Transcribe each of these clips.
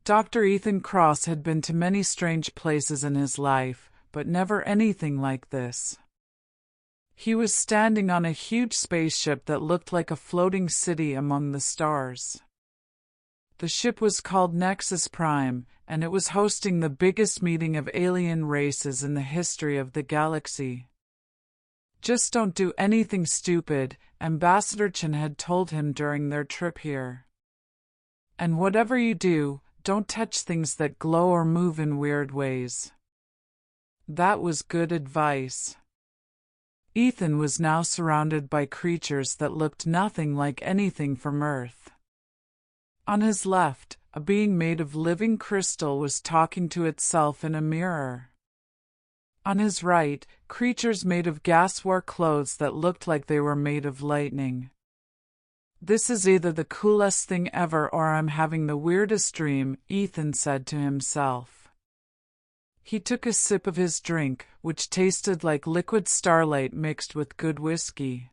Dr. Ethan Cross had been to many strange places in his life, but never anything like this. He was standing on a huge spaceship that looked like a floating city among the stars. The ship was called Nexus Prime, and it was hosting the biggest meeting of alien races in the history of the galaxy. Just don't do anything stupid, Ambassador Chen had told him during their trip here. And whatever you do, don't touch things that glow or move in weird ways. That was good advice. Ethan was now surrounded by creatures that looked nothing like anything from Earth. On his left, a being made of living crystal was talking to itself in a mirror. On his right, creatures made of gas wore clothes that looked like they were made of lightning. This is either the coolest thing ever or I'm having the weirdest dream, Ethan said to himself. He took a sip of his drink, which tasted like liquid starlight mixed with good whiskey.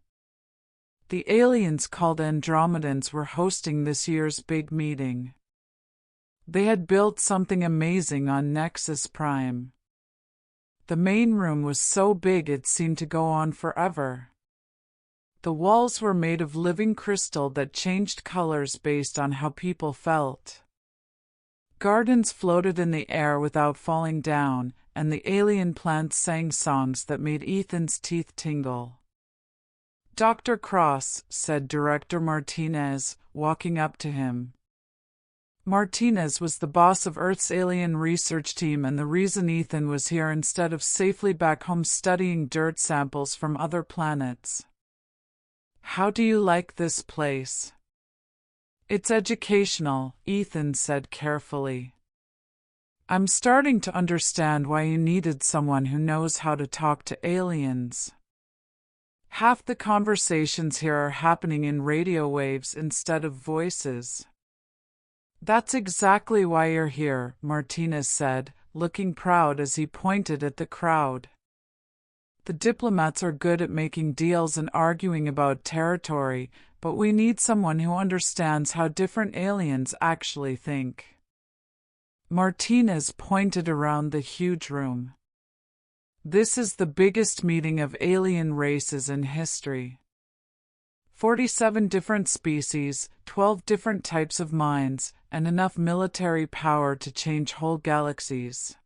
The aliens called Andromedans were hosting this year's big meeting. They had built something amazing on Nexus Prime. The main room was so big it seemed to go on forever. The walls were made of living crystal that changed colors based on how people felt. Gardens floated in the air without falling down, and the alien plants sang songs that made Ethan's teeth tingle. "Dr. Cross," said Director Martinez, walking up to him. Martinez was the boss of Earth's alien research team and the reason Ethan was here instead of safely back home studying dirt samples from other planets. "How do you like this place?" "It's educational," Ethan said carefully. "I'm starting to understand why you needed someone who knows how to talk to aliens. Half the conversations here are happening in radio waves instead of voices." "That's exactly why you're here," Martinez said, looking proud as he pointed at the crowd. "The diplomats are good at making deals and arguing about territory, but we need someone who understands how different aliens actually think." Martinez pointed around the huge room. "This is the biggest meeting of alien races in history. 47 different species, 12 different types of minds, and enough military power to change whole galaxies."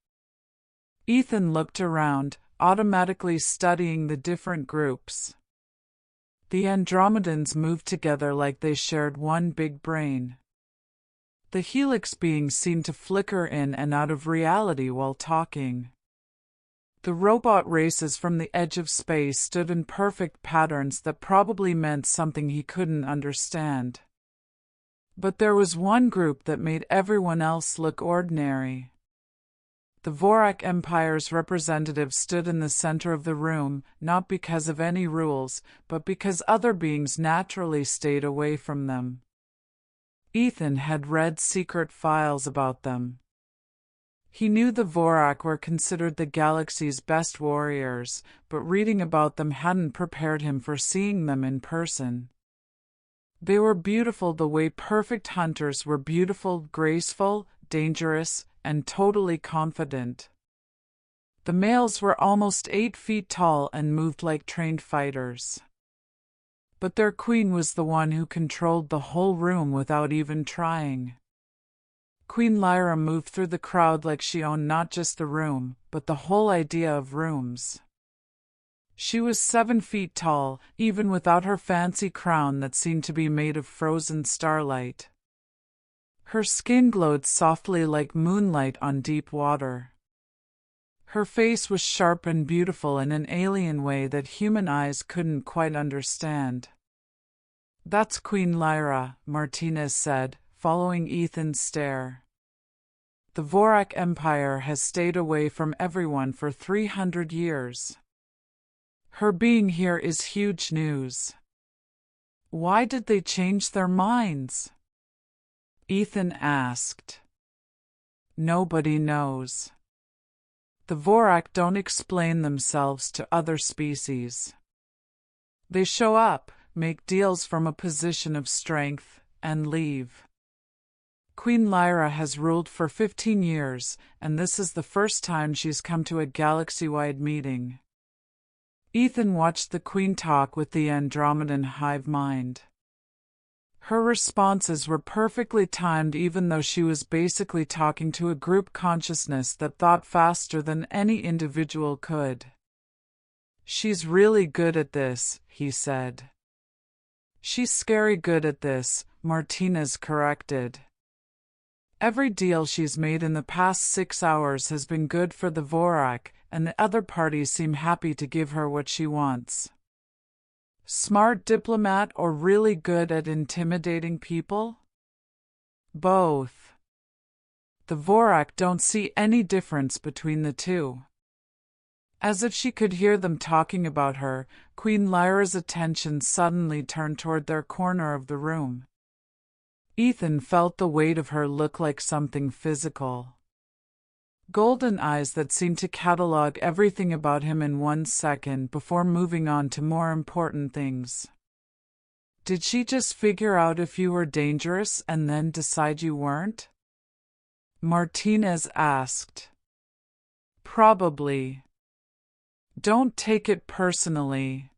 Ethan looked around, automatically studying the different groups. The Andromedans moved together like they shared one big brain. The Helix beings seemed to flicker in and out of reality while talking. The robot races from the edge of space stood in perfect patterns that probably meant something he couldn't understand. But there was one group that made everyone else look ordinary. The Vorak Empire's representative stood in the center of the room, not because of any rules, but because other beings naturally stayed away from them. Ethan had read secret files about them. He knew the Vorak were considered the galaxy's best warriors, but reading about them hadn't prepared him for seeing them in person. They were beautiful the way perfect hunters were beautiful, graceful, dangerous, and totally confident. The males were almost 8 feet tall and moved like trained fighters. But their queen was the one who controlled the whole room without even trying. Queen Lyra moved through the crowd like she owned not just the room, but the whole idea of rooms. She was 7 feet tall, even without her fancy crown that seemed to be made of frozen starlight. Her skin glowed softly like moonlight on deep water. Her face was sharp and beautiful in an alien way that human eyes couldn't quite understand. "That's Queen Lyra," Martinez said, following Ethan's stare. "The Vorak Empire has stayed away from everyone for 300 years. Her being here is huge news." "Why did they change their minds?" Ethan asked. "Nobody knows. The Vorak don't explain themselves to other species. They show up, make deals from a position of strength, and leave. Queen Lyra has ruled for 15 years, and this is the first time she's come to a galaxy-wide meeting. Ethan watched the Queen talk with the Andromedan hive mind. Her responses were perfectly timed, even though she was basically talking to a group consciousness that thought faster than any individual could. "She's really good at this," he said. "She's scary good at this," Martinez corrected. "Every deal she's made in the past 6 hours has been good for the Vorak, and the other parties seem happy to give her what she wants." Smart diplomat or really good at intimidating people? Both. The Vorak don't see any difference between the two. As if she could hear them talking about her, Queen Lyra's attention suddenly turned toward their corner of the room. Ethan felt the weight of her look like something physical. Golden eyes that seemed to catalog everything about him in 1 second before moving on to more important things. "Did she just figure out if you were dangerous and then decide you weren't?" Martinez asked. "Probably. Don't take it personally.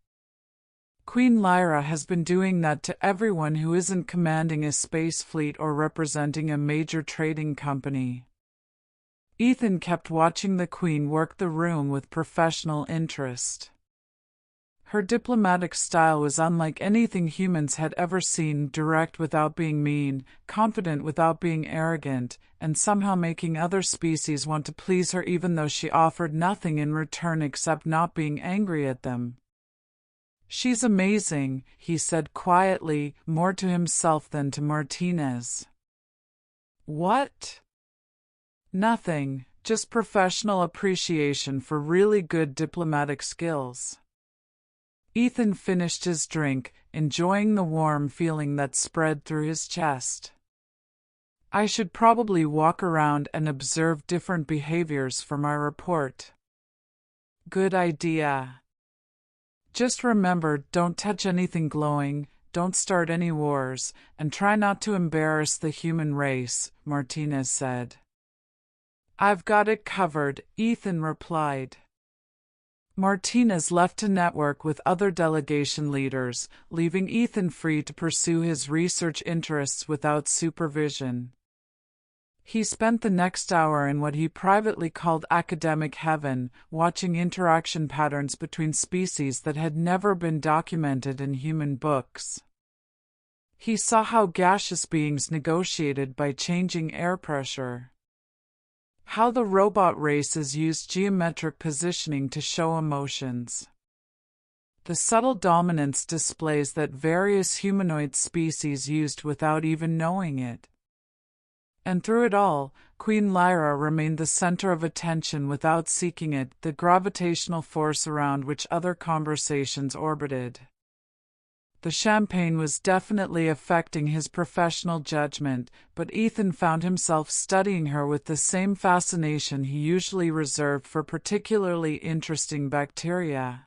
Queen Lyra has been doing that to everyone who isn't commanding a space fleet or representing a major trading company." Ethan kept watching the Queen work the room with professional interest. Her diplomatic style was unlike anything humans had ever seen, direct without being mean, confident without being arrogant, and somehow making other species want to please her even though she offered nothing in return except not being angry at them. "She's amazing," he said quietly, more to himself than to Martinez. "What?" "Nothing, just professional appreciation for really good diplomatic skills." Ethan finished his drink, enjoying the warm feeling that spread through his chest. "I should probably walk around and observe different behaviors for my report." "Good idea. Just remember, don't touch anything glowing, don't start any wars, and try not to embarrass the human race," Martinez said. "I've got it covered," Ethan replied. Martinez left to network with other delegation leaders, leaving Ethan free to pursue his research interests without supervision. He spent the next hour in what he privately called academic heaven, watching interaction patterns between species that had never been documented in human books. He saw how gaseous beings negotiated by changing air pressure. How the robot races used geometric positioning to show emotions. The subtle dominance displays that various humanoid species used without even knowing it. And through it all, Queen Lyra remained the center of attention without seeking it, the gravitational force around which other conversations orbited. The champagne was definitely affecting his professional judgment, but Ethan found himself studying her with the same fascination he usually reserved for particularly interesting bacteria.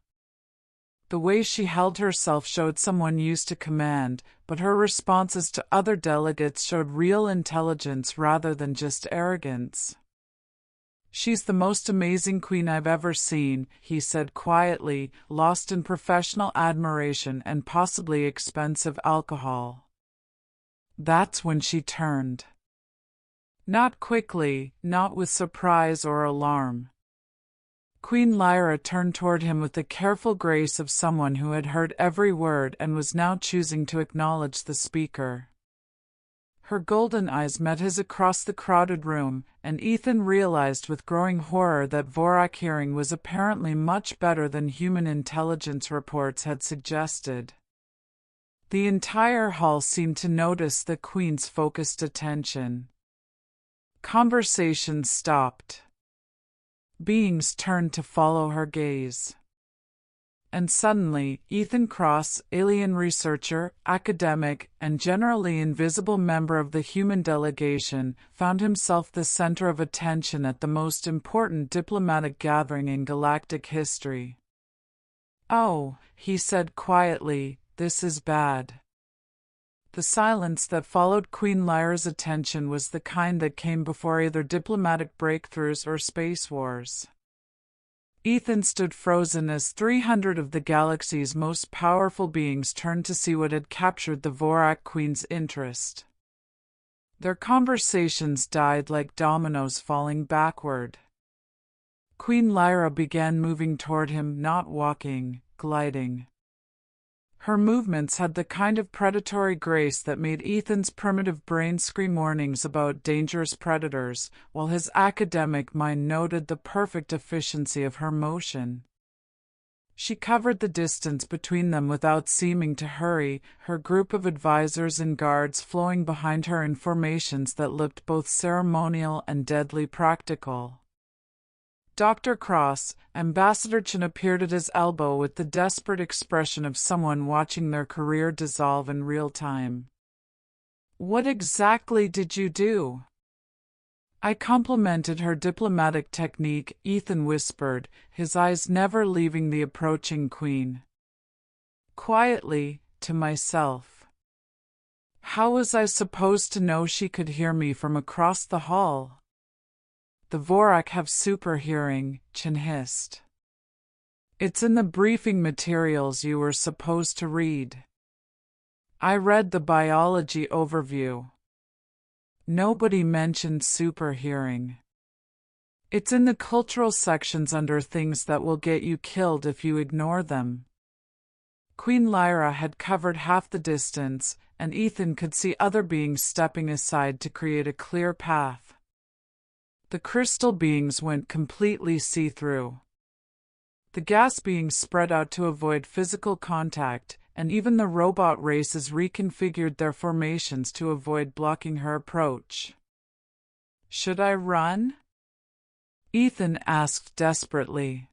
The way she held herself showed someone used to command, but her responses to other delegates showed real intelligence rather than just arrogance. "She's the most amazing queen I've ever seen," he said quietly, lost in professional admiration and possibly expensive alcohol. That's when she turned. Not quickly, not with surprise or alarm. Queen Lyra turned toward him with the careful grace of someone who had heard every word and was now choosing to acknowledge the speaker. Her golden eyes met his across the crowded room, and Ethan realized with growing horror that Vorak hearing was apparently much better than human intelligence reports had suggested. The entire hall seemed to notice the Queen's focused attention. Conversations stopped. Beings turned to follow her gaze. And suddenly, Ethan Cross, alien researcher, academic, and generally invisible member of the human delegation, found himself the center of attention at the most important diplomatic gathering in galactic history. "Oh," he said quietly, "this is bad." The silence that followed Queen Lyra's attention was the kind that came before either diplomatic breakthroughs or space wars. Ethan stood frozen as 300 of the galaxy's most powerful beings turned to see what had captured the Vorak Queen's interest. Their conversations died like dominoes falling backward. Queen Lyra began moving toward him, not walking, gliding. Her movements had the kind of predatory grace that made Ethan's primitive brain scream warnings about dangerous predators, while his academic mind noted the perfect efficiency of her motion. She covered the distance between them without seeming to hurry, her group of advisors and guards flowing behind her in formations that looked both ceremonial and deadly practical. Dr. Cross, Ambassador Chen, appeared at his elbow with the desperate expression of someone watching their career dissolve in real time. "What exactly did you do?" "I complimented her diplomatic technique," Ethan whispered, his eyes never leaving the approaching queen. Quietly, to myself. How was I supposed to know she could hear me from across the hall? "The Vorak have super hearing," Chen hissed. "It's in the briefing materials you were supposed to read." I read the biology overview. Nobody mentioned super hearing. It's in the cultural sections under things that will get you killed if you ignore them. Queen Lyra had covered half the distance, and Ethan could see other beings stepping aside to create a clear path. The crystal beings went completely see-through. The gas beings spread out to avoid physical contact, and even the robot races reconfigured their formations to avoid blocking her approach. "Should I run?" Ethan asked desperately.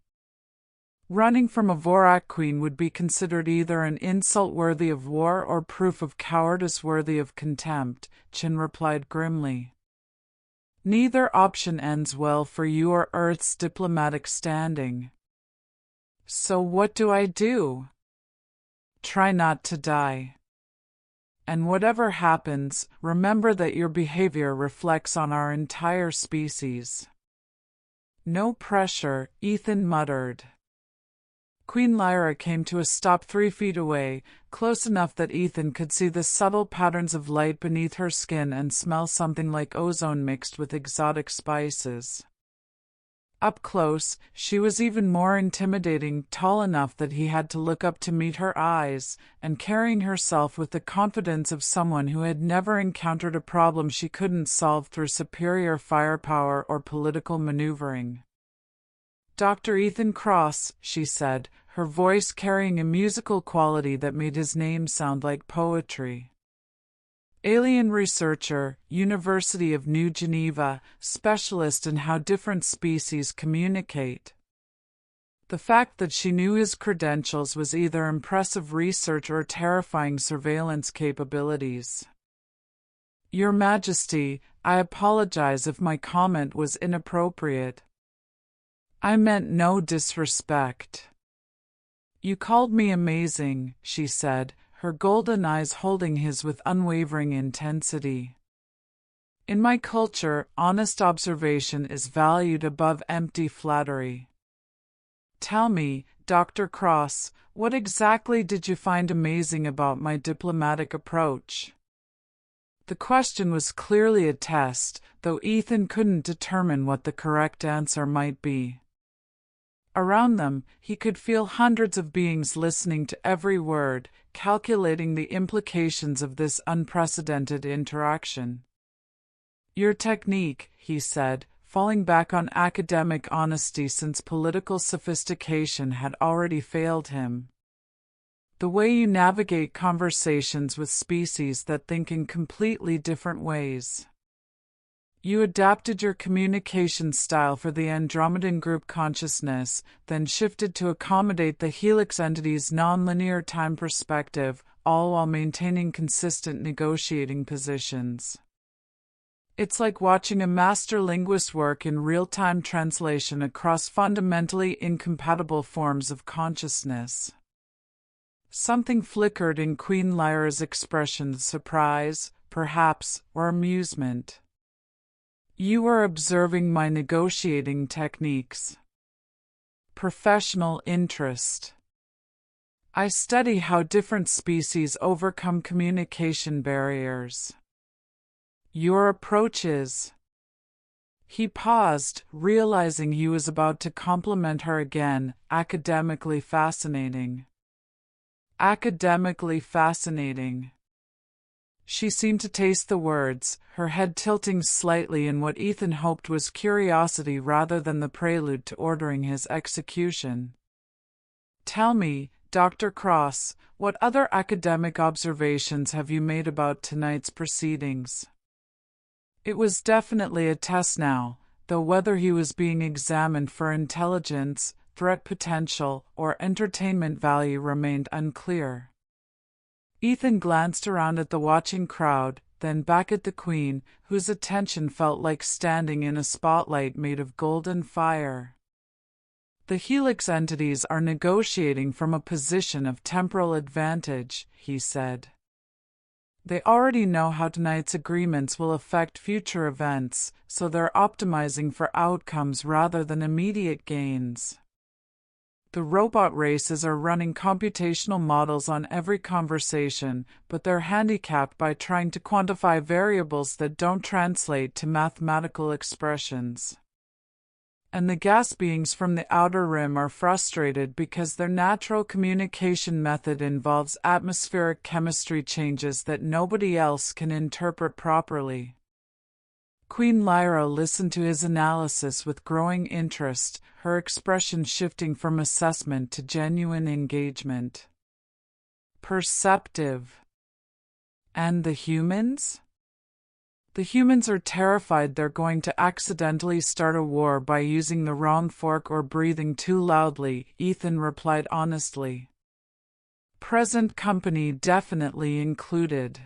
Running from a Vorak queen would be considered either an insult worthy of war or proof of cowardice worthy of contempt, Chen replied grimly. "Neither option ends well for you or Earth's diplomatic standing." "So what do I do?" "Try not to die. And whatever happens, remember that your behavior reflects on our entire species." "No pressure," Ethan muttered. Queen Lyra came to a stop 3 feet away, close enough that Ethan could see the subtle patterns of light beneath her skin and smell something like ozone mixed with exotic spices. Up close, she was even more intimidating, tall enough that he had to look up to meet her eyes, and carrying herself with the confidence of someone who had never encountered a problem she couldn't solve through superior firepower or political maneuvering. "Dr. Ethan Cross," she said, her voice carrying a musical quality that made his name sound like poetry. "Alien researcher, University of New Geneva, specialist in how different species communicate." The fact that she knew his credentials was either impressive research or terrifying surveillance capabilities. "Your Majesty, I apologize if my comment was inappropriate. I meant no disrespect." "You called me amazing," she said, her golden eyes holding his with unwavering intensity. "In my culture, honest observation is valued above empty flattery. Tell me, Dr. Cross, what exactly did you find amazing about my diplomatic approach?" The question was clearly a test, though Ethan couldn't determine what the correct answer might be. Around them, he could feel hundreds of beings listening to every word, calculating the implications of this unprecedented interaction. "Your technique," he said, falling back on academic honesty since political sophistication had already failed him. "The way you navigate conversations with species that think in completely different ways. You adapted your communication style for the Andromedan group consciousness, then shifted to accommodate the Helix entity's nonlinear time perspective, all while maintaining consistent negotiating positions. It's like watching a master linguist work in real-time translation across fundamentally incompatible forms of consciousness." Something flickered in Queen Lyra's expression, surprise, perhaps, or amusement. You are observing my negotiating techniques. Professional interest. I study how different species overcome communication barriers. Your approach is. He paused, realizing he was about to compliment her again, academically fascinating. Academically fascinating. She seemed to taste the words, her head tilting slightly in what Ethan hoped was curiosity rather than the prelude to ordering his execution. Tell me, Dr. Cross, what other academic observations have you made about tonight's proceedings? It was definitely a test now, though whether he was being examined for intelligence, threat potential, or entertainment value remained unclear. Ethan glanced around at the watching crowd, then back at the Queen, whose attention felt like standing in a spotlight made of golden fire. The Helix entities are negotiating from a position of temporal advantage, he said. They already know how tonight's agreements will affect future events, so they're optimizing for outcomes rather than immediate gains. The robot races are running computational models on every conversation, but they're handicapped by trying to quantify variables that don't translate to mathematical expressions. And the gas beings from the outer rim are frustrated because their natural communication method involves atmospheric chemistry changes that nobody else can interpret properly. Queen Lyra listened to his analysis with growing interest, her expression shifting from assessment to genuine engagement. Perceptive. And the humans? The humans are terrified they're going to accidentally start a war by using the wrong fork or breathing too loudly, Ethan replied honestly. Present company definitely included.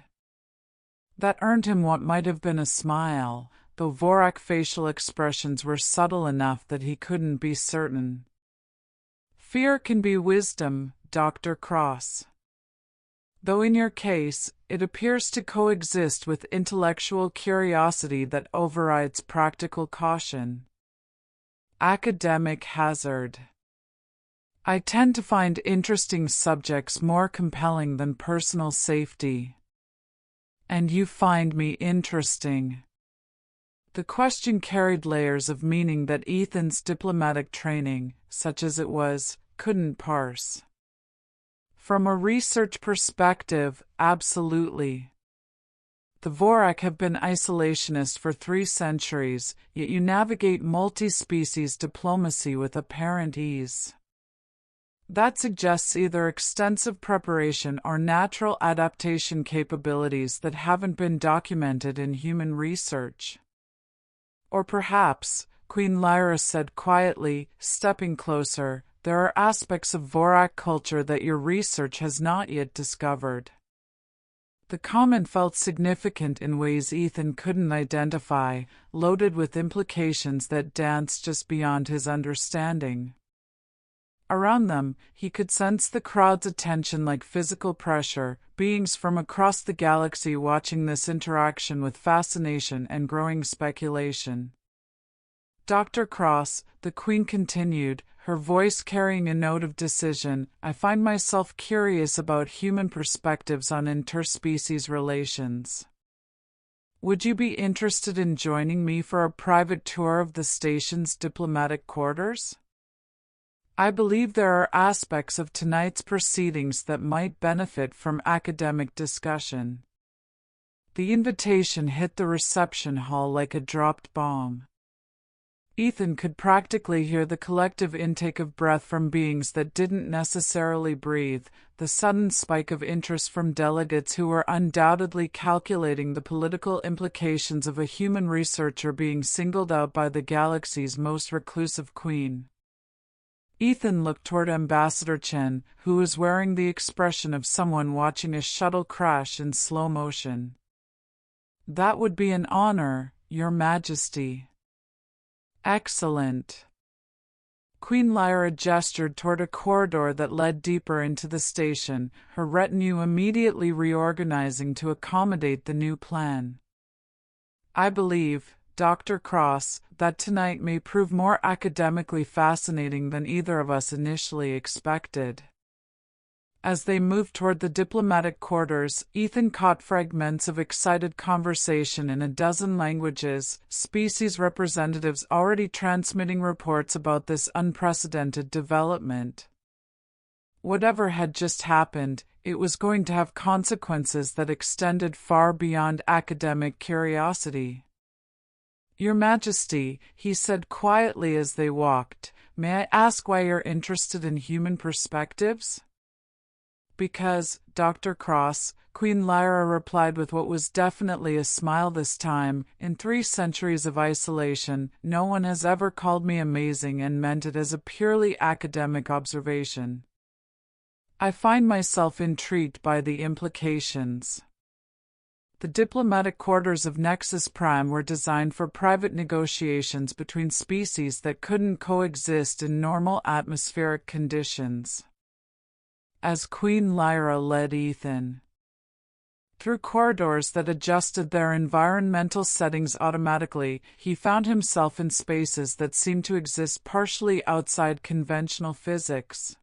That earned him what might have been a smile, though Vorak facial expressions were subtle enough that he couldn't be certain. Fear can be wisdom, Dr. Cross. Though in your case, it appears to coexist with intellectual curiosity that overrides practical caution. Academic hazard. I tend to find interesting subjects more compelling than personal safety. And you find me interesting. The question carried layers of meaning that Ethan's diplomatic training, such as it was, couldn't parse. From a research perspective, absolutely. The Vorak have been isolationist for 3 centuries, yet you navigate multi-species diplomacy with apparent ease. That suggests either extensive preparation or natural adaptation capabilities that haven't been documented in human research. Or perhaps, Queen Lyra said quietly, stepping closer, there are aspects of Vorak culture that your research has not yet discovered. The comment felt significant in ways Ethan couldn't identify, loaded with implications that danced just beyond his understanding. Around them, he could sense the crowd's attention like physical pressure, beings from across the galaxy watching this interaction with fascination and growing speculation. Dr. Cross, the Queen continued, her voice carrying a note of decision, I find myself curious about human perspectives on interspecies relations. Would you be interested in joining me for a private tour of the station's diplomatic quarters? I believe there are aspects of tonight's proceedings that might benefit from academic discussion. The invitation hit the reception hall like a dropped bomb. Ethan could practically hear the collective intake of breath from beings that didn't necessarily breathe, the sudden spike of interest from delegates who were undoubtedly calculating the political implications of a human researcher being singled out by the galaxy's most reclusive queen. Ethan looked toward Ambassador Chen, who was wearing the expression of someone watching a shuttle crash in slow motion. That would be an honor, Your Majesty. Excellent. Queen Lyra gestured toward a corridor that led deeper into the station, her retinue immediately reorganizing to accommodate the new plan. I believe, Dr. Cross, that tonight may prove more academically fascinating than either of us initially expected. As they moved toward the diplomatic quarters, Ethan caught fragments of excited conversation in a dozen languages, species representatives already transmitting reports about this unprecedented development. Whatever had just happened, it was going to have consequences that extended far beyond academic curiosity. Your Majesty, he said quietly as they walked, may I ask why you're interested in human perspectives? Because, Dr. Cross, Queen Lyra replied with what was definitely a smile this time, in 3 centuries of isolation, no one has ever called me amazing and meant it as a purely academic observation. I find myself intrigued by the implications. The diplomatic quarters of Nexus Prime were designed for private negotiations between species that couldn't coexist in normal atmospheric conditions. As Queen Lyra led Ethan through corridors that adjusted their environmental settings automatically, he found himself in spaces that seemed to exist partially outside conventional physics.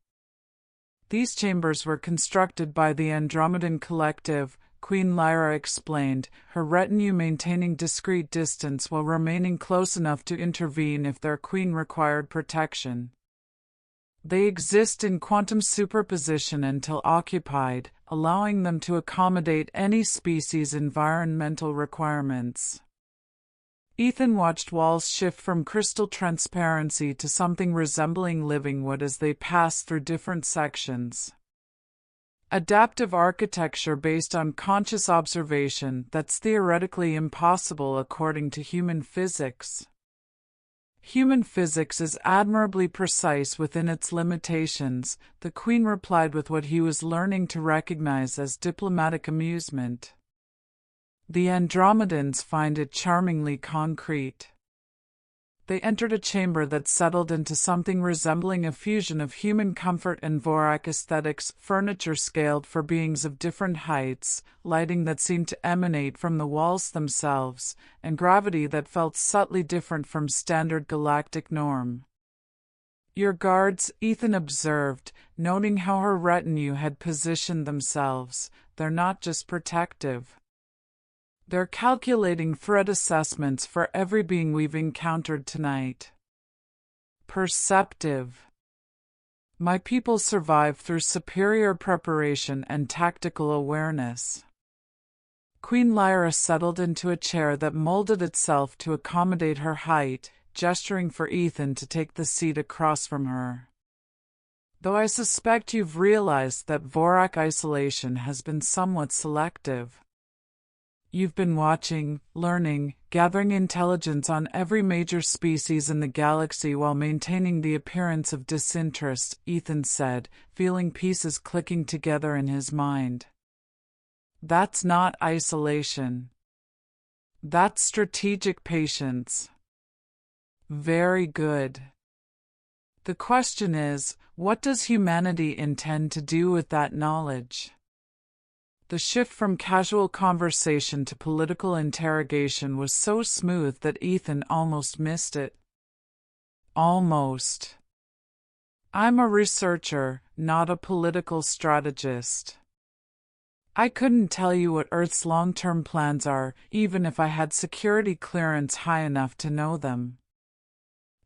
These chambers were constructed by the Andromedan Collective, Queen Lyra explained, her retinue maintaining discreet distance while remaining close enough to intervene if their queen required protection. They exist in quantum superposition until occupied, allowing them to accommodate any species' environmental requirements. Ethan watched walls shift from crystal transparency to something resembling living wood as they passed through different sections. Adaptive architecture based on conscious observation that's theoretically impossible according to human physics. Human physics is admirably precise within its limitations, the Queen replied with what he was learning to recognize as diplomatic amusement. The Andromedans find it charmingly concrete. They entered a chamber that settled into something resembling a fusion of human comfort and Vorak aesthetics, furniture scaled for beings of different heights, lighting that seemed to emanate from the walls themselves, and gravity that felt subtly different from standard galactic norm. Your guards, Ethan observed, noting how her retinue had positioned themselves, they're not just protective. They're calculating threat assessments for every being we've encountered tonight. Perceptive. My people survive through superior preparation and tactical awareness. Queen Lyra settled into a chair that molded itself to accommodate her height, gesturing for Ethan to take the seat across from her. Though I suspect you've realized that Vorak isolation has been somewhat selective. You've been watching, learning, gathering intelligence on every major species in the galaxy while maintaining the appearance of disinterest, Ethan said, feeling pieces clicking together in his mind. That's not isolation. That's strategic patience. Very good. The question is, what does humanity intend to do with that knowledge? The shift from casual conversation to political interrogation was so smooth that Ethan almost missed it. Almost. I'm a researcher, not a political strategist. I couldn't tell you what Earth's long-term plans are, even if I had security clearance high enough to know them.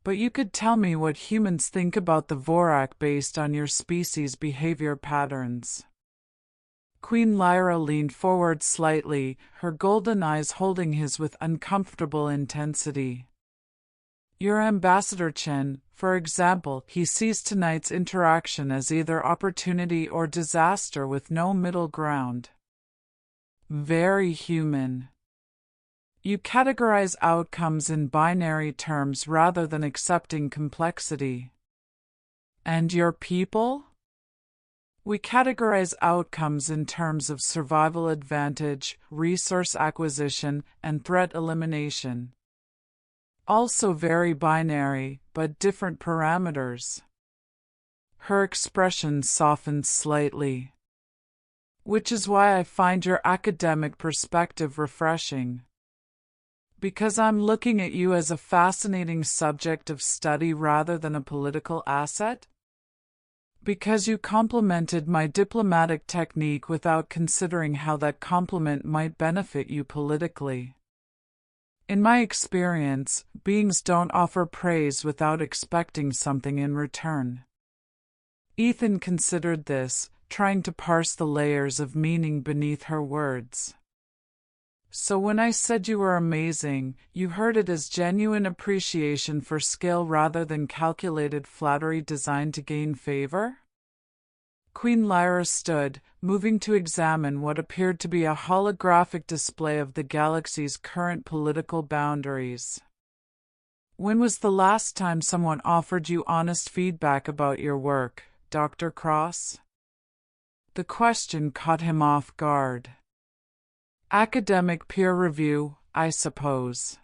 But you could tell me what humans think about the Vorak based on your species' behavior patterns. Queen Lyra leaned forward slightly, her golden eyes holding his with uncomfortable intensity. Your Ambassador Chen, for example, he sees tonight's interaction as either opportunity or disaster with no middle ground. Very human. You categorize outcomes in binary terms rather than accepting complexity. And your people? We categorize outcomes in terms of survival advantage, resource acquisition, and threat elimination. Also very binary, but different parameters. Her expression softened slightly. Which is why I find your academic perspective refreshing. Because I'm looking at you as a fascinating subject of study rather than a political asset? Because you complimented my diplomatic technique without considering how that compliment might benefit you politically. In my experience, beings don't offer praise without expecting something in return. Ethan considered this, trying to parse the layers of meaning beneath her words. So when I said you were amazing, you heard it as genuine appreciation for skill rather than calculated flattery designed to gain favor? Queen Lyra stood, moving to examine what appeared to be a holographic display of the galaxy's current political boundaries. When was the last time someone offered you honest feedback about your work, Dr. Cross? The question caught him off guard. Academic peer review, I suppose.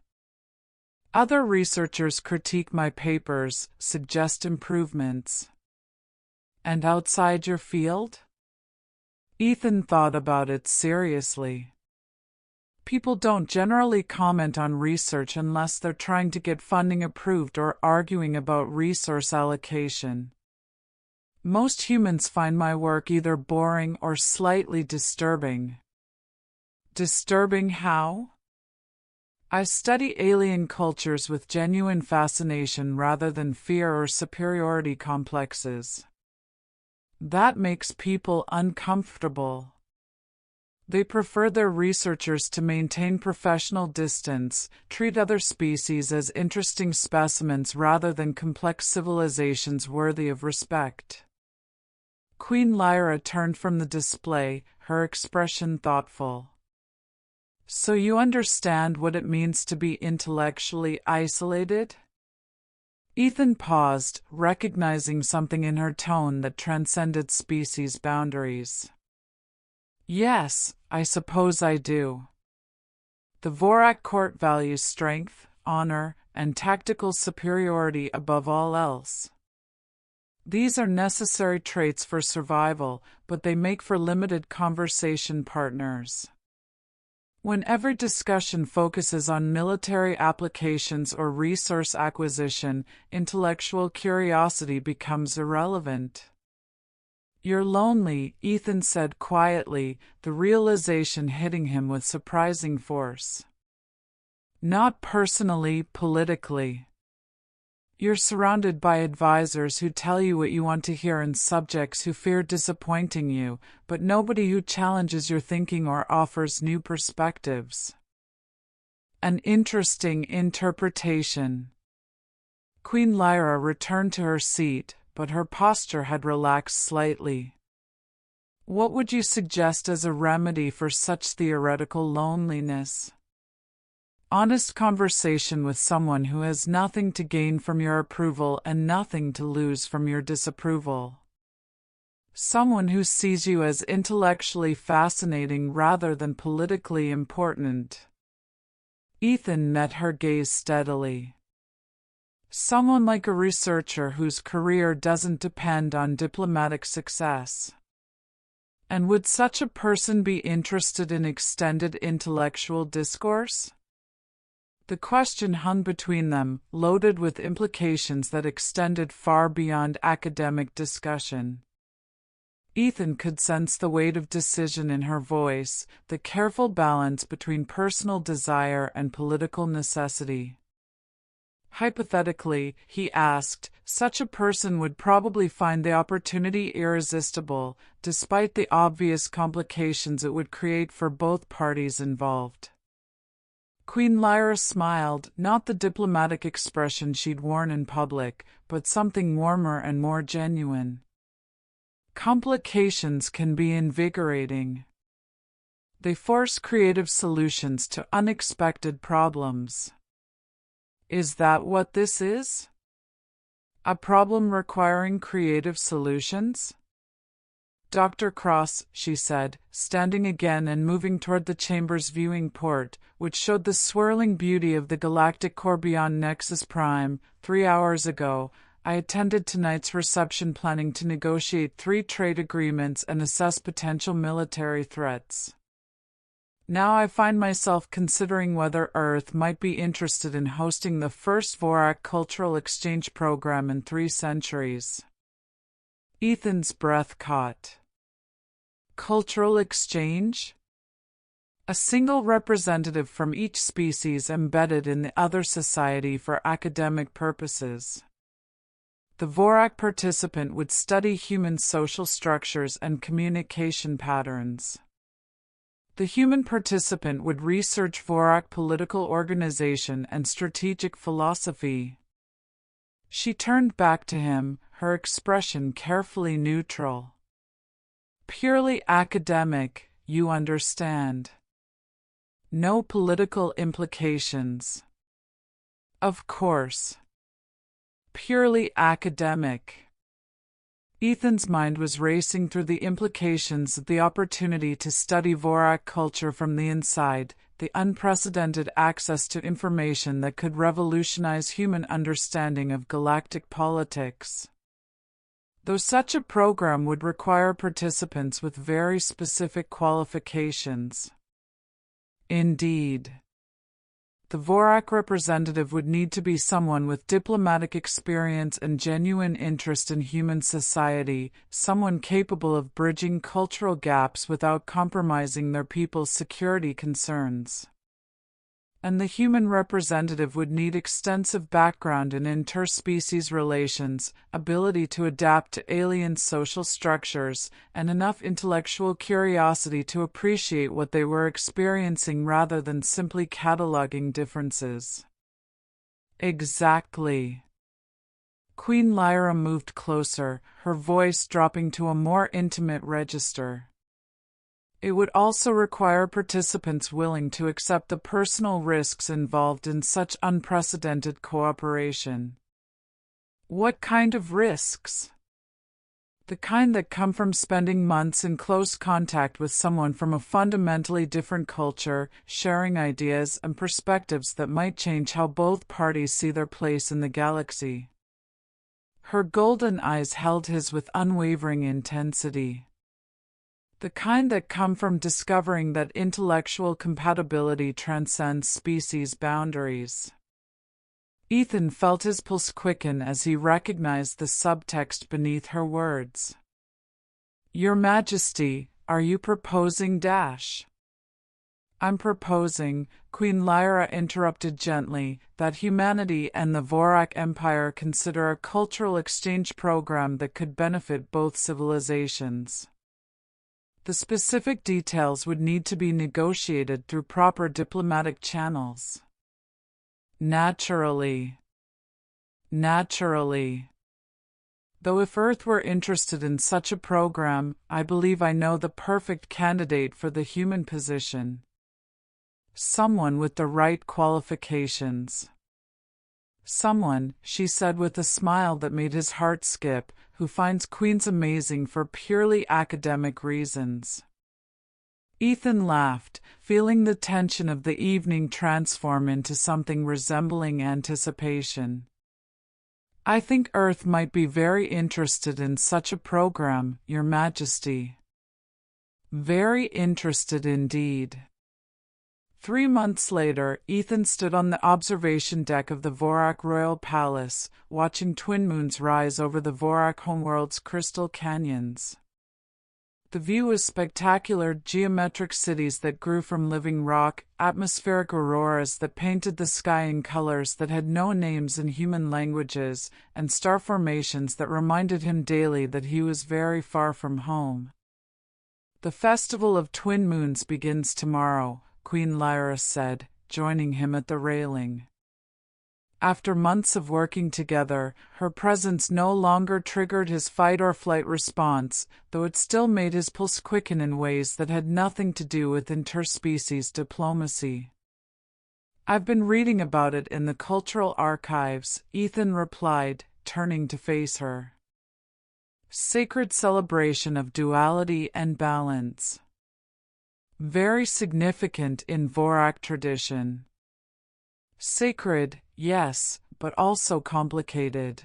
Other researchers critique my papers, suggest improvements. And outside your field? Ethan thought about it seriously. People don't generally comment on research unless they're trying to get funding approved or arguing about resource allocation. Most humans find my work either boring or slightly disturbing. Disturbing how? I study alien cultures with genuine fascination rather than fear or superiority complexes. That makes people uncomfortable. They prefer their researchers to maintain professional distance, treat other species as interesting specimens rather than complex civilizations worthy of respect. Queen Lyra turned from the display, her expression thoughtful. So you understand what it means to be intellectually isolated? Ethan paused, recognizing something in her tone that transcended species boundaries. Yes, I suppose I do. The Vorak court values strength, honor, and tactical superiority above all else. These are necessary traits for survival, but they make for limited conversation partners. Whenever discussion focuses on military applications or resource acquisition, intellectual curiosity becomes irrelevant. You're lonely, Ethan said quietly, the realization hitting him with surprising force. Not personally, politically. You're surrounded by advisors who tell you what you want to hear and subjects who fear disappointing you, but nobody who challenges your thinking or offers new perspectives. An interesting interpretation. Queen Lyra returned to her seat, but her posture had relaxed slightly. What would you suggest as a remedy for such theoretical loneliness? Honest conversation with someone who has nothing to gain from your approval and nothing to lose from your disapproval. Someone who sees you as intellectually fascinating rather than politically important. Ethan met her gaze steadily. Someone like a researcher whose career doesn't depend on diplomatic success. And would such a person be interested in extended intellectual discourse? The question hung between them, loaded with implications that extended far beyond academic discussion. Ethan could sense the weight of decision in her voice, the careful balance between personal desire and political necessity. Hypothetically, he asked, such a person would probably find the opportunity irresistible, despite the obvious complications it would create for both parties involved. Queen Lyra smiled, not the diplomatic expression she'd worn in public, but something warmer and more genuine. Complications can be invigorating. They force creative solutions to unexpected problems. Is that what this is? A problem requiring creative solutions? Dr. Cross, she said, standing again and moving toward the chamber's viewing port, which showed the swirling beauty of the galactic core beyond Nexus Prime. 3 hours ago, I attended tonight's reception planning to negotiate 3 trade agreements and assess potential military threats. Now I find myself considering whether Earth might be interested in hosting the first Vorak cultural exchange program in 3 centuries. Ethan's breath caught. Cultural exchange? A single representative from each species embedded in the other society for academic purposes. The Vorak participant would study human social structures and communication patterns. The human participant would research Vorak political organization and strategic philosophy. She turned back to him, her expression carefully neutral. Purely academic, you understand. No political implications. Of course. Purely academic. Ethan's mind was racing through the implications of the opportunity to study Vorak culture from the inside, the unprecedented access to information that could revolutionize human understanding of galactic politics. Though such a program would require participants with very specific qualifications. Indeed. The Vorak representative would need to be someone with diplomatic experience and genuine interest in human society, someone capable of bridging cultural gaps without compromising their people's security concerns. And the human representative would need extensive background in interspecies relations, ability to adapt to alien social structures, and enough intellectual curiosity to appreciate what they were experiencing rather than simply cataloging differences. Exactly. Queen Lyra moved closer, her voice dropping to a more intimate register. It would also require participants willing to accept the personal risks involved in such unprecedented cooperation. What kind of risks? The kind that come from spending months in close contact with someone from a fundamentally different culture, sharing ideas and perspectives that might change how both parties see their place in the galaxy. Her golden eyes held his with unwavering intensity. The kind that come from discovering that intellectual compatibility transcends species boundaries. Ethan felt his pulse quicken as he recognized the subtext beneath her words. Your Majesty, are you proposing dash? I'm proposing, Queen Lyra interrupted gently, that humanity and the Vorak Empire consider a cultural exchange program that could benefit both civilizations. The specific details would need to be negotiated through proper diplomatic channels. Naturally. Though if Earth were interested in such a program, I believe I know the perfect candidate for the human position. Someone with the right qualifications. Someone, she said with a smile that made his heart skip, who finds queens amazing for purely academic reasons. Ethan laughed, feeling the tension of the evening transform into something resembling anticipation. I think Earth might be very interested in such a program, Your Majesty. Very interested indeed. 3 months later, Ethan stood on the observation deck of the Vorak Royal Palace, watching twin moons rise over the Vorak homeworld's crystal canyons. The view was spectacular, geometric cities that grew from living rock, atmospheric auroras that painted the sky in colors that had no names in human languages, and star formations that reminded him daily that he was very far from home. The Festival of Twin Moons begins tomorrow, Queen Lyra said, joining him at the railing. After months of working together, her presence no longer triggered his fight-or-flight response, though it still made his pulse quicken in ways that had nothing to do with interspecies diplomacy. I've been reading about it in the cultural archives, Ethan replied, turning to face her. Sacred celebration of duality and balance. Very significant in Vorak tradition. Sacred, yes, but also complicated.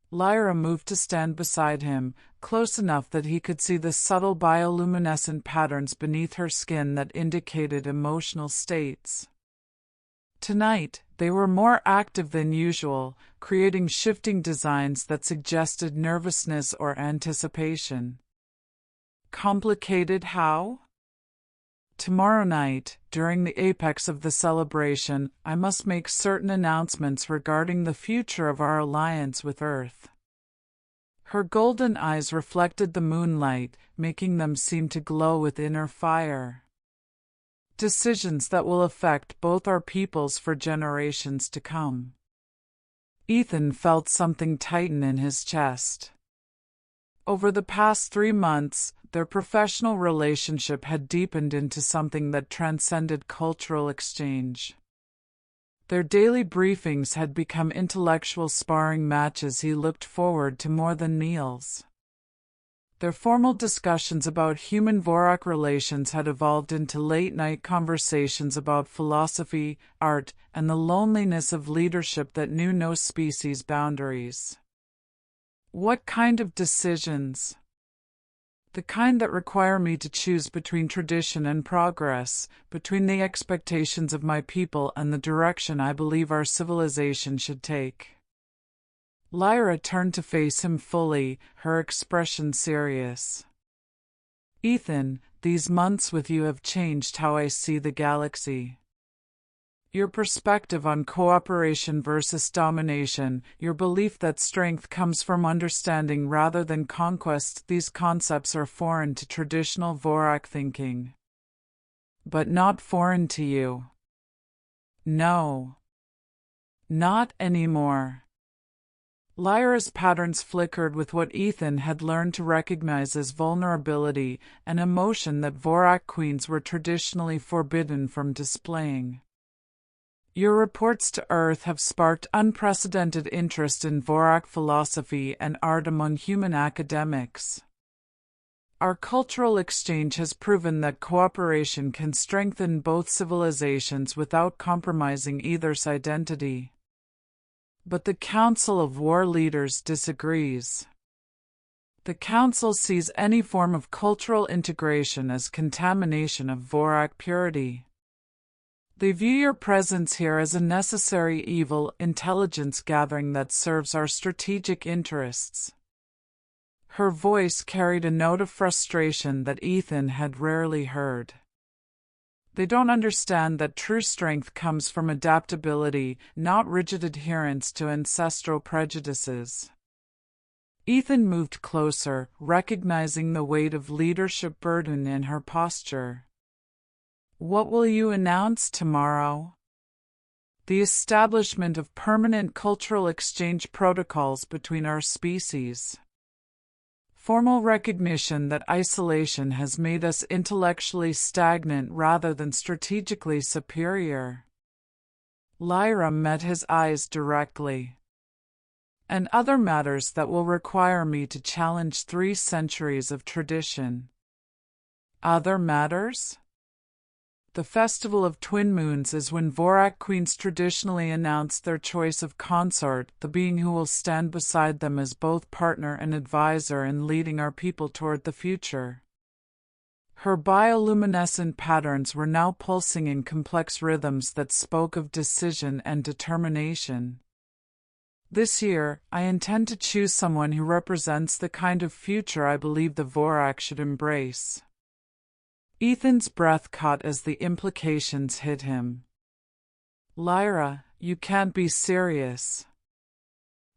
Lyra moved to stand beside him, close enough that he could see the subtle bioluminescent patterns beneath her skin that indicated emotional states. Tonight, they were more active than usual, creating shifting designs that suggested nervousness or anticipation. Complicated how? Tomorrow night, during the apex of the celebration, I must make certain announcements regarding the future of our alliance with Earth. Her golden eyes reflected the moonlight, making them seem to glow with inner fire. Decisions that will affect both our peoples for generations to come. Ethan felt something tighten in his chest. Over the past 3 months, their professional relationship had deepened into something that transcended cultural exchange. Their daily briefings had become intellectual sparring matches he looked forward to more than meals. Their formal discussions about human-Vorak relations had evolved into late-night conversations about philosophy, art, and the loneliness of leadership that knew no species boundaries. What kind of decisions? The kind that require me to choose between tradition and progress, between the expectations of my people and the direction I believe our civilization should take. Lyra turned to face him fully, her expression serious. Ethan, these months with you have changed how I see the galaxy. Your perspective on cooperation versus domination, your belief that strength comes from understanding rather than conquest, these concepts are foreign to traditional Vorak thinking. But not foreign to you. No. Not anymore. Lyra's patterns flickered with what Ethan had learned to recognize as vulnerability, an emotion that Vorak queens were traditionally forbidden from displaying. Your reports to Earth have sparked unprecedented interest in Vorak philosophy and art among human academics. Our cultural exchange has proven that cooperation can strengthen both civilizations without compromising either's identity. But the Council of War Leaders disagrees. The Council sees any form of cultural integration as contamination of Vorak purity. They view your presence here as a necessary evil intelligence gathering that serves our strategic interests. Her voice carried a note of frustration that Ethan had rarely heard. They don't understand that true strength comes from adaptability, not rigid adherence to ancestral prejudices. Ethan moved closer, recognizing the weight of leadership burden in her posture. What will you announce tomorrow? The establishment of permanent cultural exchange protocols between our species. Formal recognition that isolation has made us intellectually stagnant rather than strategically superior. Lyra met his eyes directly. And other matters that will require me to challenge 3 centuries of tradition. Other matters? The Festival of Twin Moons is when Vorak queens traditionally announce their choice of consort, the being who will stand beside them as both partner and advisor in leading our people toward the future. Her bioluminescent patterns were now pulsing in complex rhythms that spoke of decision and determination. This year, I intend to choose someone who represents the kind of future I believe the Vorak should embrace. Ethan's breath caught as the implications hit him. Lyra, you can't be serious.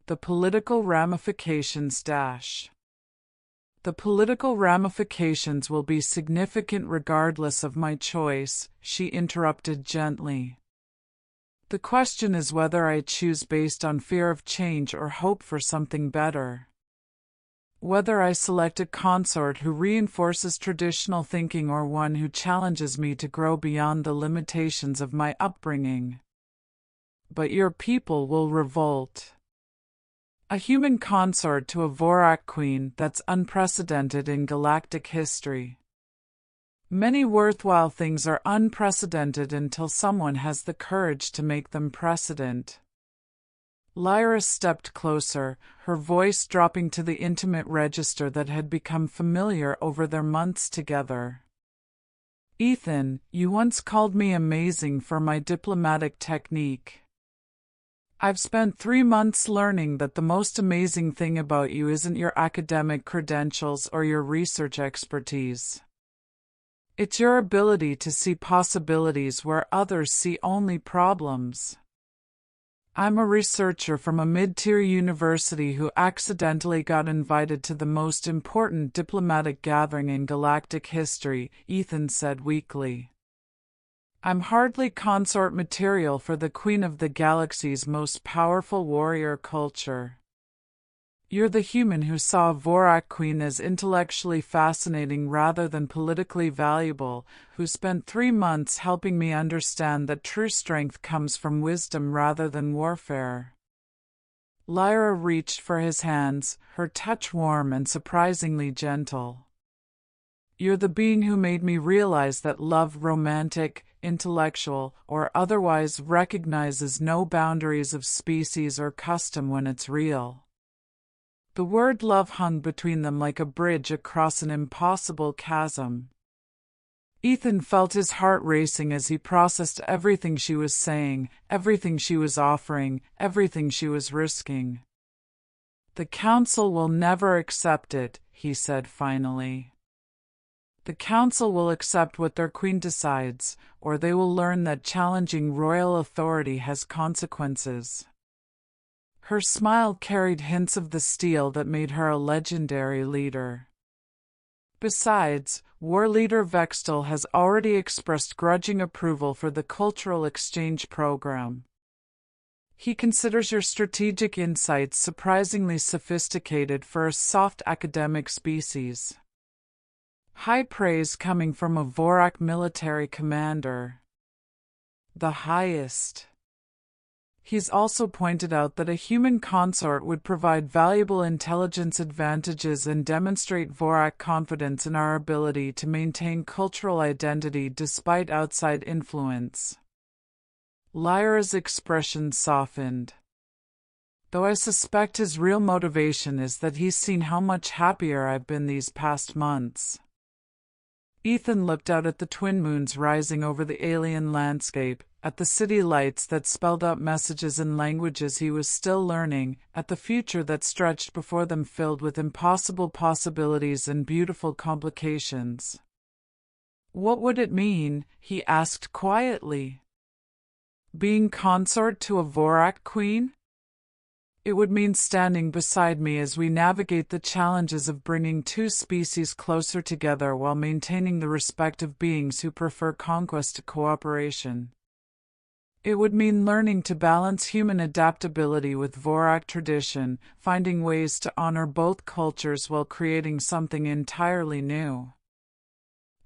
The political ramifications The political ramifications will be significant regardless of my choice, she interrupted gently. The question is whether I choose based on fear of change or hope for something better. Whether I select a consort who reinforces traditional thinking or one who challenges me to grow beyond the limitations of my upbringing. But your people will revolt. A human consort to a Vorak queen, that's unprecedented in galactic history. Many worthwhile things are unprecedented until someone has the courage to make them precedent. Lyra stepped closer, her voice dropping to the intimate register that had become familiar over their months together. Ethan, you once called me amazing for my diplomatic technique. I've spent 3 months learning that the most amazing thing about you isn't your academic credentials or your research expertise. It's your ability to see possibilities where others see only problems. I'm a researcher from a mid-tier university who accidentally got invited to the most important diplomatic gathering in galactic history, Ethan said weakly. I'm hardly consort material for the Queen of the Galaxy's most powerful warrior culture. You're the human who saw a Vorak queen as intellectually fascinating rather than politically valuable, who spent 3 months helping me understand that true strength comes from wisdom rather than warfare. Lyra reached for his hands, her touch warm and surprisingly gentle. You're the being who made me realize that love, romantic, intellectual, or otherwise, recognizes no boundaries of species or custom when it's real. The word love hung between them like a bridge across an impossible chasm. Ethan felt his heart racing as he processed everything she was saying, everything she was offering, everything she was risking. The Council will never accept it, he said finally. The Council will accept what their queen decides, or they will learn that challenging royal authority has consequences. Her smile carried hints of the steel that made her a legendary leader. Besides, War Leader Vextel has already expressed grudging approval for the cultural exchange program. He considers your strategic insights surprisingly sophisticated for a soft academic species. High praise coming from a Vorak military commander. The highest. He's also pointed out that a human consort would provide valuable intelligence advantages and demonstrate Vorak confidence in our ability to maintain cultural identity despite outside influence. Lyra's expression softened. Though I suspect his real motivation is that he's seen how much happier I've been these past months. Ethan looked out at the twin moons rising over the alien landscape, at the city lights that spelled out messages in languages he was still learning, at the future that stretched before them filled with impossible possibilities and beautiful complications. What would it mean, he asked quietly. Being consort to a Vorak queen? It would mean standing beside me as we navigate the challenges of bringing two species closer together while maintaining the respect of beings who prefer conquest to cooperation. It would mean learning to balance human adaptability with Vorak tradition, finding ways to honor both cultures while creating something entirely new.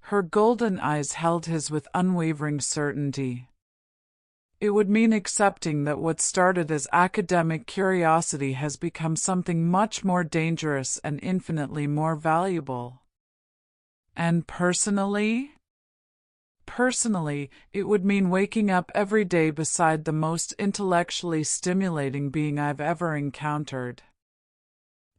Her golden eyes held his with unwavering certainty. It would mean accepting that what started as academic curiosity has become something much more dangerous and infinitely more valuable. And personally? Personally, it would mean waking up every day beside the most intellectually stimulating being I've ever encountered.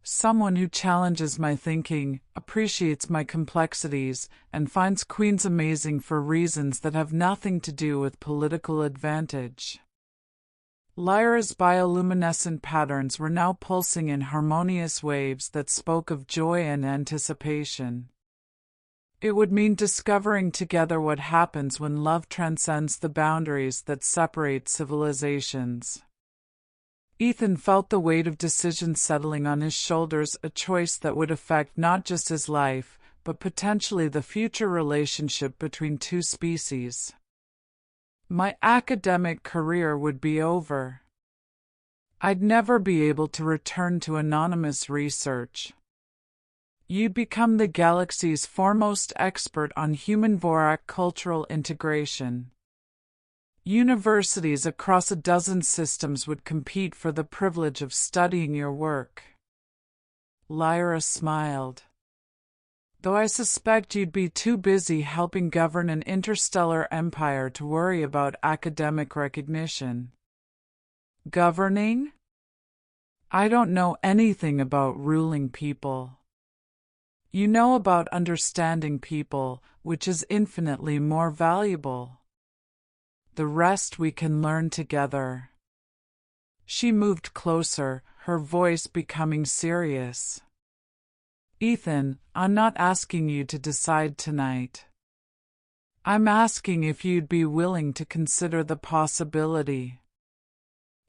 Someone who challenges my thinking, appreciates my complexities, and finds queens amazing for reasons that have nothing to do with political advantage. Lyra's bioluminescent patterns were now pulsing in harmonious waves that spoke of joy and anticipation. It would mean discovering together what happens when love transcends the boundaries that separate civilizations. Ethan felt the weight of decision settling on his shoulders, a choice that would affect not just his life, but potentially the future relationship between two species. My academic career would be over. I'd never be able to return to anonymous research. You'd become the galaxy's foremost expert on human Vorak cultural integration. Universities across a dozen systems would compete for the privilege of studying your work. Lyra smiled. Though I suspect you'd be too busy helping govern an interstellar empire to worry about academic recognition. Governing? I don't know anything about ruling people. You know about understanding people, which is infinitely more valuable. The rest we can learn together. She moved closer, her voice becoming serious. Ethan, I'm not asking you to decide tonight. I'm asking if you'd be willing to consider the possibility.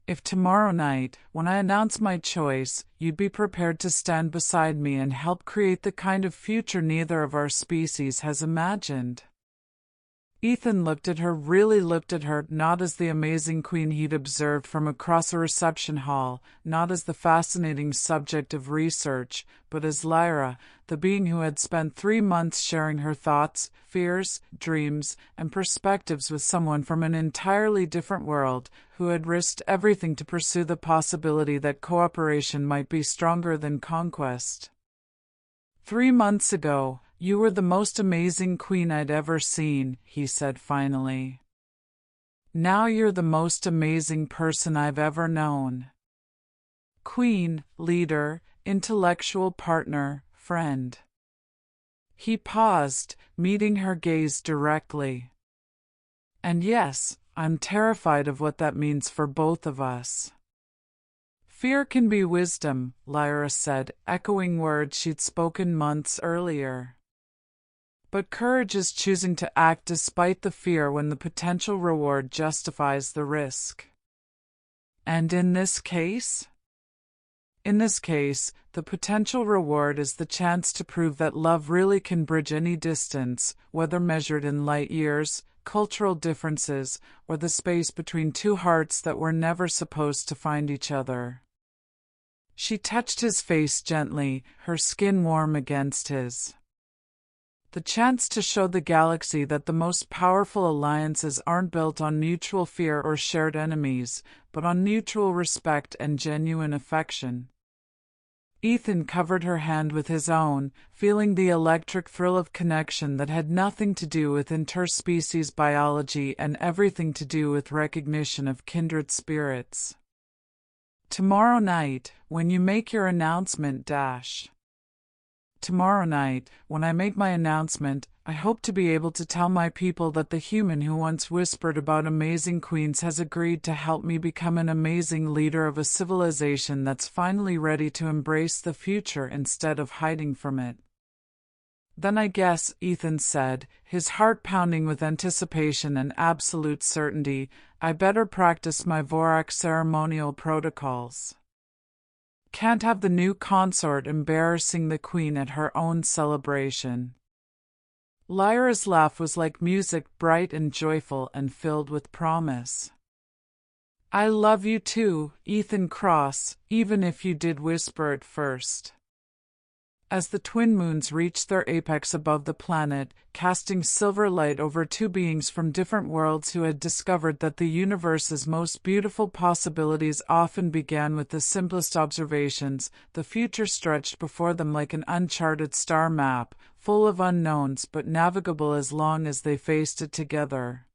If tomorrow night, when I announce my choice, you'd be prepared to stand beside me and help create the kind of future neither of our species has imagined. Ethan really looked at her, not as the amazing queen he'd observed from across a reception hall, not as the fascinating subject of research, but as Lyra, the being who had spent 3 months sharing her thoughts, fears, dreams, and perspectives with someone from an entirely different world, who had risked everything to pursue the possibility that cooperation might be stronger than conquest. 3 months ago, you were the most amazing queen I'd ever seen, he said finally. Now you're the most amazing person I've ever known. Queen, leader, intellectual partner, friend. He paused, meeting her gaze directly. And yes, I'm terrified of what that means for both of us. Fear can be wisdom, Lyra said, echoing words she'd spoken months earlier. But courage is choosing to act despite the fear when the potential reward justifies the risk. And in this case? In this case, the potential reward is the chance to prove that love really can bridge any distance, whether measured in light years, cultural differences, or the space between two hearts that were never supposed to find each other. She touched his face gently, her skin warm against his. The chance to show the galaxy that the most powerful alliances aren't built on mutual fear or shared enemies, but on mutual respect and genuine affection. Ethan covered her hand with his own, feeling the electric thrill of connection that had nothing to do with interspecies biology and everything to do with recognition of kindred spirits. Tomorrow night, when you make your announcement, Tomorrow night, when I make my announcement, I hope to be able to tell my people that the human who once whispered about amazing queens has agreed to help me become an amazing leader of a civilization that's finally ready to embrace the future instead of hiding from it. Then I guess, Ethan said, his heart pounding with anticipation and absolute certainty, I better practice my Vorak ceremonial protocols. Can't have the new consort embarrassing the queen at her own celebration. Lyra's laugh was like music, bright and joyful and filled with promise. I love you too, Ethan Cross, even if you did whisper it first. As the twin moons reached their apex above the planet, casting silver light over two beings from different worlds who had discovered that the universe's most beautiful possibilities often began with the simplest observations, the future stretched before them like an uncharted star map, full of unknowns but navigable as long as they faced it together.